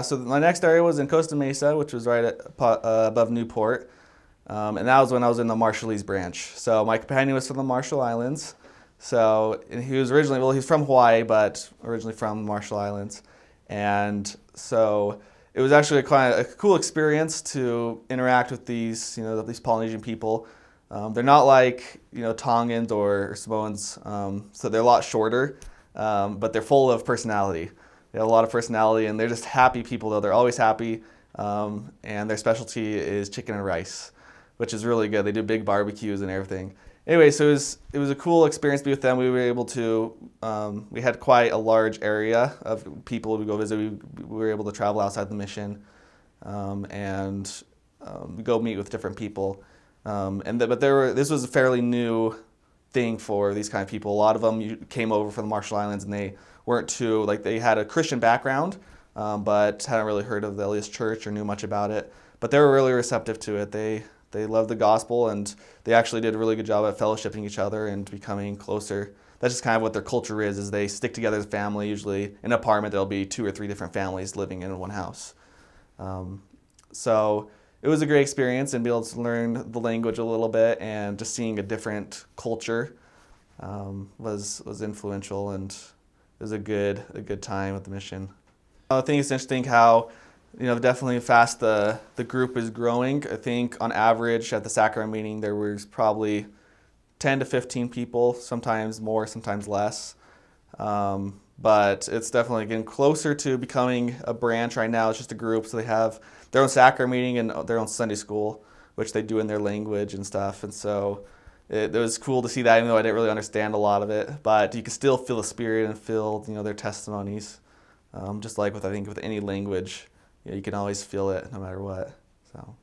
so my next area was in Costa Mesa, which was right above Newport. And that was when I was in the Marshallese branch. So my companion was from the Marshall Islands. So and he was originally, well, he's from Hawaii, but originally from the Marshall Islands. And so it was actually a cool experience to interact with these Polynesian people. They're not like, Tongans or Samoans, so they're a lot shorter, but they're full of personality. They have a lot of personality, and they're just happy people, though. They're always happy, and their specialty is chicken and rice, which is really good. They do big barbecues and everything. Anyway, so it was a cool experience to be with them. We were able to, we had quite a large area of people to go visit. We were able to travel outside the mission and go meet with different people. This was a fairly new thing for these kind of people. A lot of them came over from the Marshall Islands, and they weren't they had a Christian background, but hadn't really heard of the LDS Church or knew much about it. But they were really receptive to it. They loved the gospel, and they actually did a really good job at fellowshipping each other and becoming closer. That's just kind of what their culture is they stick together as a family. Usually in an apartment, there'll be 2 or 3 different families living in one house. So it was a great experience, and be able to learn the language a little bit, and just seeing a different culture was influential, and it was a good time at the mission. I think it's interesting how definitely fast the group is growing. I think on average at the sacrament meeting there was probably 10 to 15 people, sometimes more, sometimes less. But it's definitely getting closer to becoming a branch. Right now it's just a group, so they have their own sacrament meeting and their own Sunday school, which they do in their language and stuff. And so it was cool to see that, even though I didn't really understand a lot of it. But you can still feel the spirit and feel their testimonies, just like with any language. You can always feel it no matter what. So.